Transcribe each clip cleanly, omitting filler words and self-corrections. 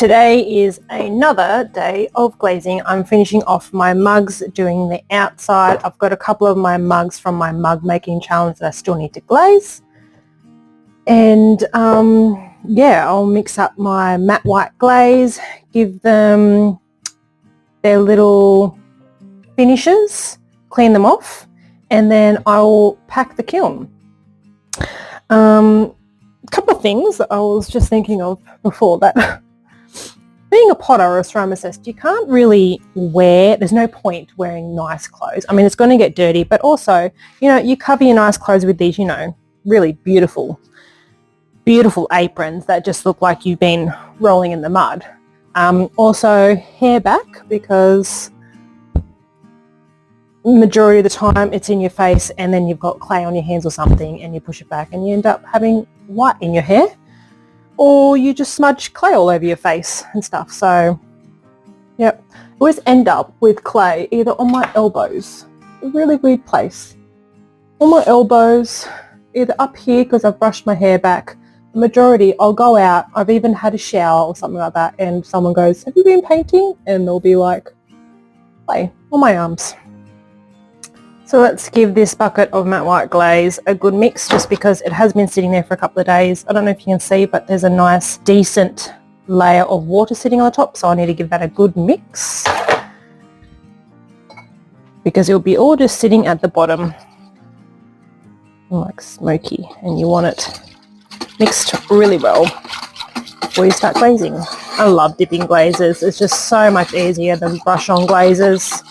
Today is another day of glazing. I'm finishing off my mugs, doing the outside. I've got a couple of my mugs from my mug making challenge that I still need to glaze. And yeah, I'll mix up my matte white glaze, give them their little finishes, clean them off, and then I'll pack the kiln. A couple of things that I was just thinking of before that. Being a potter or a ceramicist, you can't really there's no point wearing nice clothes. I mean, it's going to get dirty, but also, you cover your nice clothes with these, really beautiful aprons that just look like you've been rolling in the mud. Also, hair back, because majority of the time it's in your face and then you've got clay on your hands or something and you push it back and you end up having white in your hair. Or you just smudge clay all over your face and stuff. So, yep. I always end up with clay either on my elbows, a really weird place, on my elbows, either up here because I've brushed my hair back. The majority, I'll go out, I've even had a shower or something like that, and someone goes, "Have you been painting?" And they'll be like, clay on my arms. So let's give this bucket of matte white glaze a good mix, just because it has been sitting there for a couple of days. I don't know if you can see, but there's a nice decent layer of water sitting on the top, so I need to give that a good mix because it'll be all just sitting at the bottom like smoky, and you want it mixed really well before you start glazing. I love dipping glazes. It's just so much easier than brush on glazes.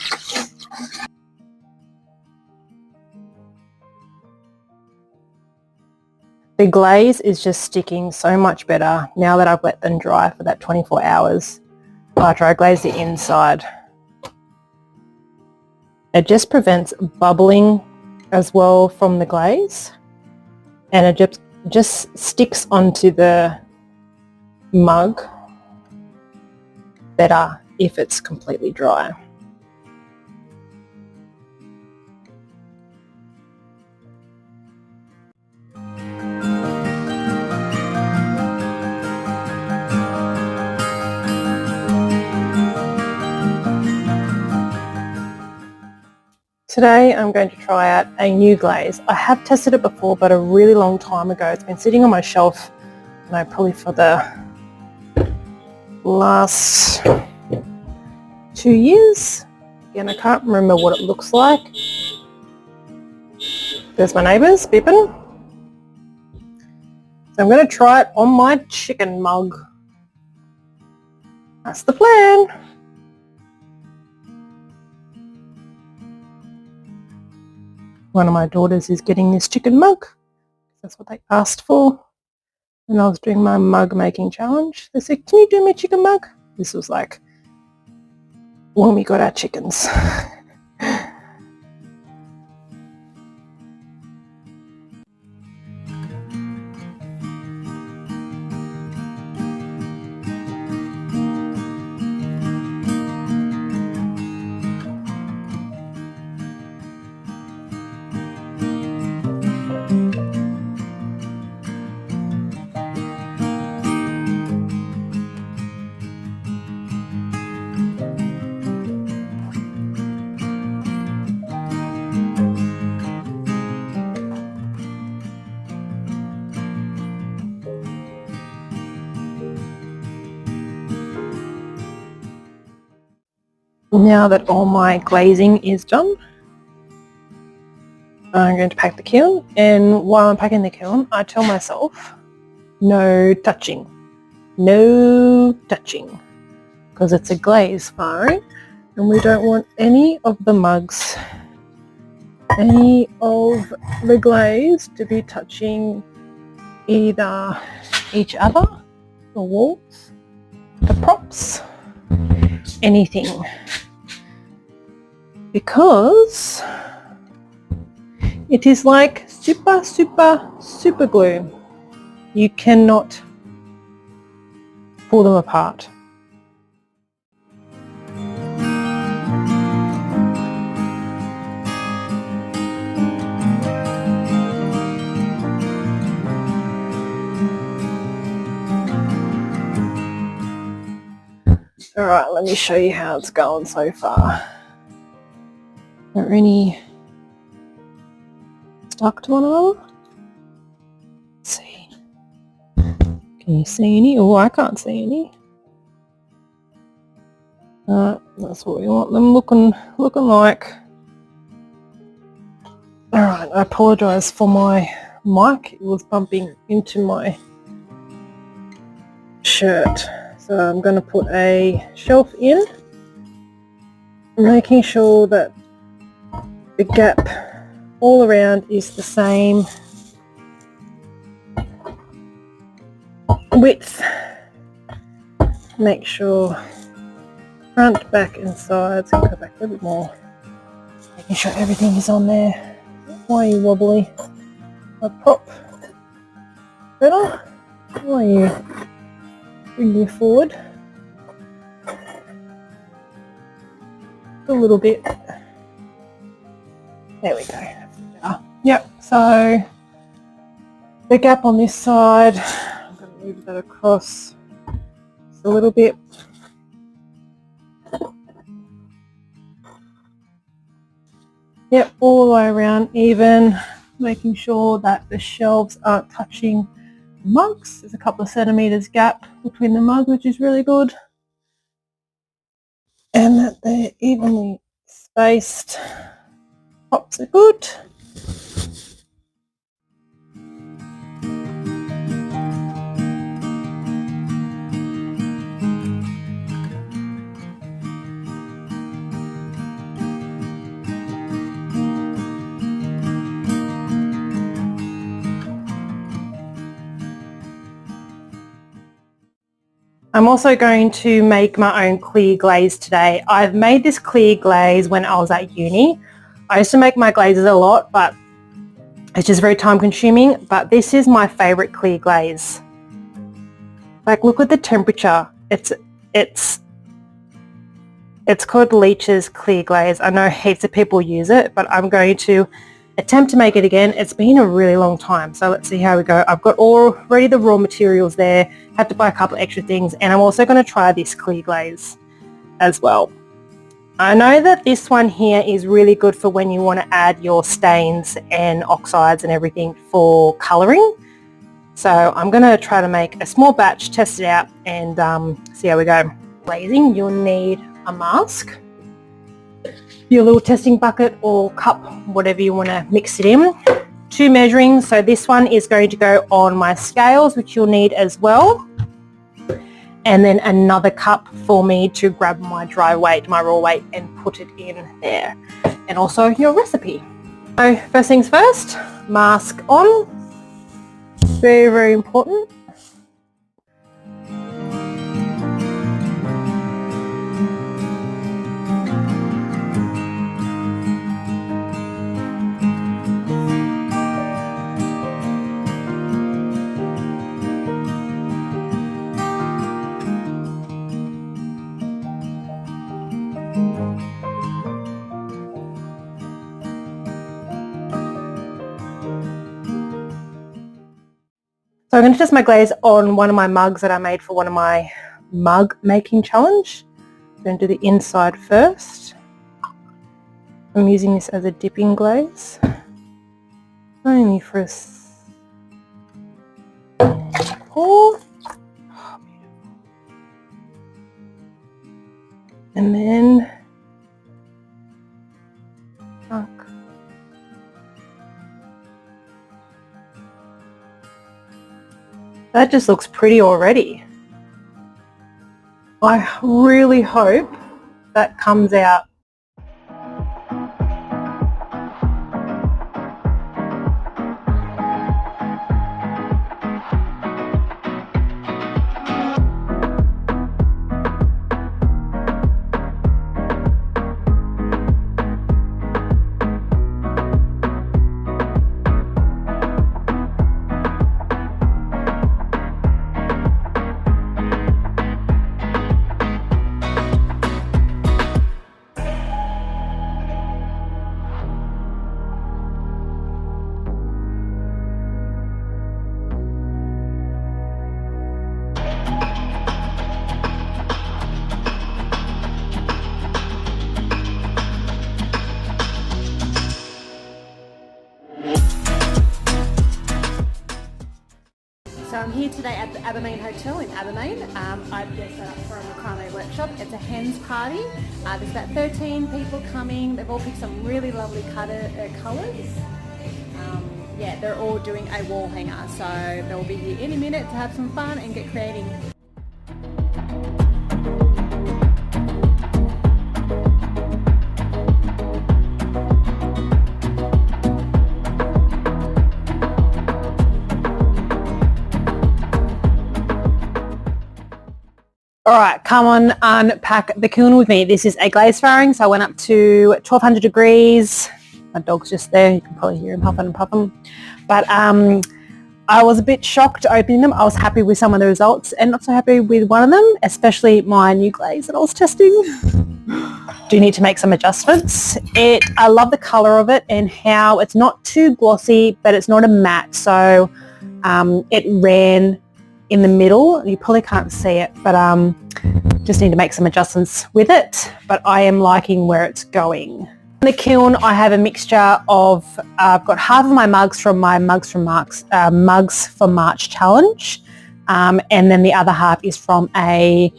The glaze is just sticking so much better now that I've let them dry for that 24 hours after I glaze the inside. It just prevents bubbling as well from the glaze, and it just sticks onto the mug better if it's completely dry. Today I'm going to try out a new glaze. I have tested it before, but a really long time ago. It's been sitting on my shelf, probably for the last 2 years. Again, I can't remember what it looks like. There's my neighbours beeping. So I'm going to try it on my chicken mug. That's the plan. One of my daughters is getting this chicken mug. That's what they asked for. And I was doing my mug making challenge. They said, "Can you do me a chicken mug?" This was like when we got our chickens. Now that all my glazing is done, I'm going to pack the kiln, and while I'm packing the kiln, I tell myself, no touching, because it's a glaze firing, and we don't want any of the mugs, any of the glaze to be touching either each other, the walls, the props, anything, because it is like super glue. You cannot pull them apart. Alright, let me show you how it's going so far. Are any stuck to one another? Let's see. Can you see any? Oh, I can't see any. That's what we want them looking like. Alright, I apologise for my mic. It was bumping into my shirt. So I'm going to put a shelf in, making sure that the gap all around is the same width. Make sure front, back and sides, and go back a little bit more. Making sure everything is on there. Why are you wobbly? A prop. Better? Why are you bring you forward? A little bit. There we go. Yep, so the gap on this side, I'm going to move that across just a little bit. Yep, all the way around even, making sure that the shelves aren't touching the mugs. There's a couple of centimetres gap between the mugs, which is really good. And that they're evenly spaced. Pops are good. I'm also going to make my own clear glaze today. I've made this clear glaze when I was at uni. I used to make my glazes a lot, but it's just very time consuming. But this is my favorite clear glaze. Like, look at the temperature. It's called Leach's clear glaze. I know heaps of people use it, but I'm going to attempt to make it again. It's been a really long time, so let's see how we go. I've got already the raw materials there. Had to buy a couple of extra things, and I'm also going to try this clear glaze as well. I know that this one here is really good for when you want to add your stains and oxides and everything for colouring. So I'm going to try to make a small batch, test it out, and see how we go. Glazing, you'll need a mask, your little testing bucket or cup, whatever you want to mix it in. 2 measuring, so this one is going to go on my scales, which you'll need as well. And then another cup for me to grab my dry weight, my raw weight, and put it in there. And also your recipe. So first things first, mask on. Very, very important. So I'm going to test my glaze on one of my mugs that I made for one of my mug making challenge. I'm going to do the inside first. I'm using this as a dipping glaze. Only for a pour. And then that just looks pretty already. I really hope that comes out. So I'm here today at the Abermain Hotel in Abermain. I've just set up for a macrame workshop. It's a hens party. There's about 13 people coming. They've all picked some really lovely colours. Yeah, they're all doing a wall hanger, so they'll be here any minute to have some fun and get creative. All right, come on, unpack the kiln with me. This is a glaze firing, so I went up to 1200 degrees. My dog's just there, you can probably hear him huffing and puffing. But I was a bit shocked opening them. I was happy with some of the results and not so happy with one of them, especially my new glaze that I was testing. Do need to make some adjustments. I love the colour of it and how it's not too glossy, but it's not a matte, so it ran in the middle. You probably can't see it, but just need to make some adjustments with it, but I am liking where it's going. In the kiln I have a mixture of, I've got half of my mugs from my Mugs for March challenge, and then the other half is from a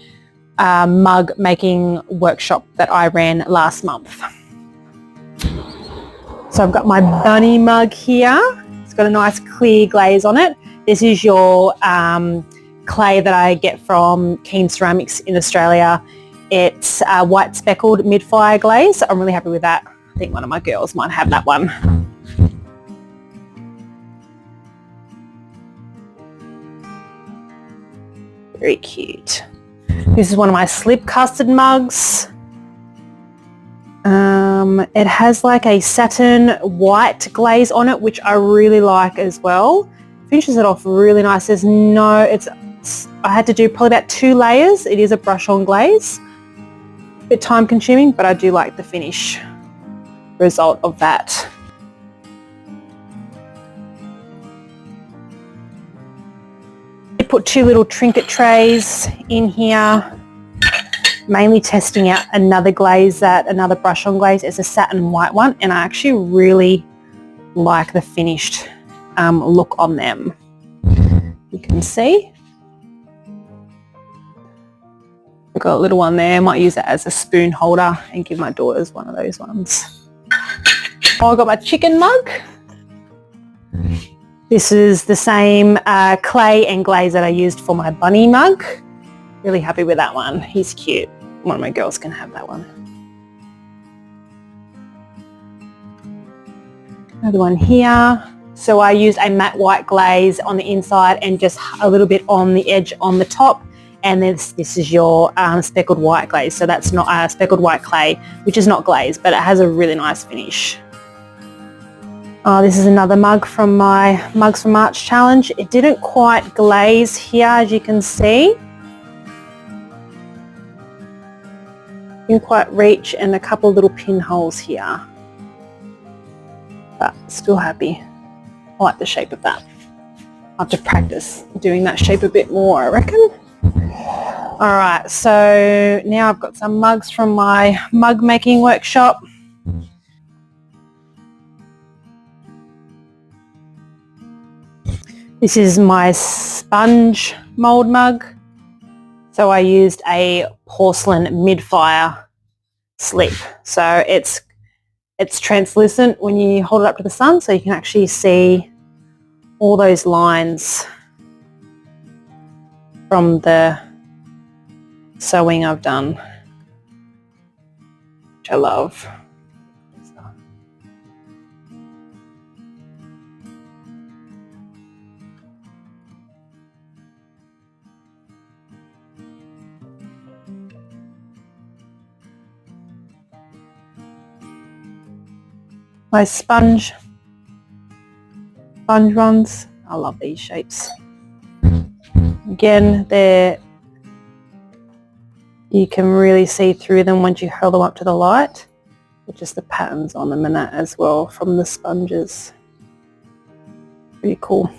mug making workshop that I ran last month. So I've got my bunny mug here. It's got a nice clear glaze on it. This is your clay that I get from Keen Ceramics in Australia. It's white speckled mid-fire glaze. So I'm really happy with that. I think one of my girls might have that one. Very cute. This is one of my slip custard mugs. It has like a satin white glaze on it, which I really like as well. Finishes it off really nice. I had to do probably about 2 layers. It is a brush on glaze. A bit time consuming, but I do like the finish result of that. I put 2 little trinket trays in here, mainly testing out another brush on glaze. It's a satin white one, and I actually really like the finished look on them. You can see I've got a little one there. I might use it as a spoon holder and give my daughters one of those ones. Oh, I got my chicken mug. This is the same clay and glaze that I used for my bunny mug. Really happy with that one. He's cute. One of my girls can have that one. Another one here. So I used a matte white glaze on the inside and just a little bit on the edge on the top. And then this is your speckled white glaze. So that's not speckled white clay, which is not glaze, but it has a really nice finish. This is another mug from my Mugs for March challenge. It didn't quite glaze here, as you can see. Didn't quite reach, and a couple of little pinholes here. But still happy. I like the shape of that. I'll have to practice doing that shape a bit more, I reckon. Alright, so now I've got some mugs from my mug making workshop. This is my sponge mould mug. So I used a porcelain mid-fire slip. So it's translucent when you hold it up to the sun, so you can actually see all those lines from the sewing I've done, which I love. My sponge ones, I love these shapes. Again, you can really see through them once you hold them up to the light. With just the patterns on them and that as well from the sponges. Pretty cool.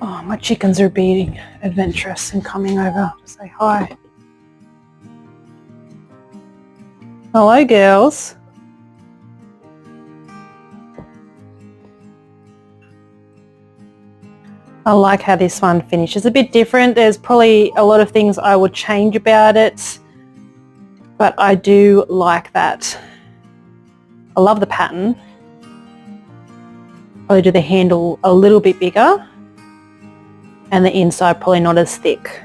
Oh, my chickens are being adventurous and coming over to say hi. Hello, girls. I like how this one finishes. A bit different. There's probably a lot of things I would change about it, but I do like that. I love the pattern. Probably do the handle a little bit bigger and the inside probably not as thick.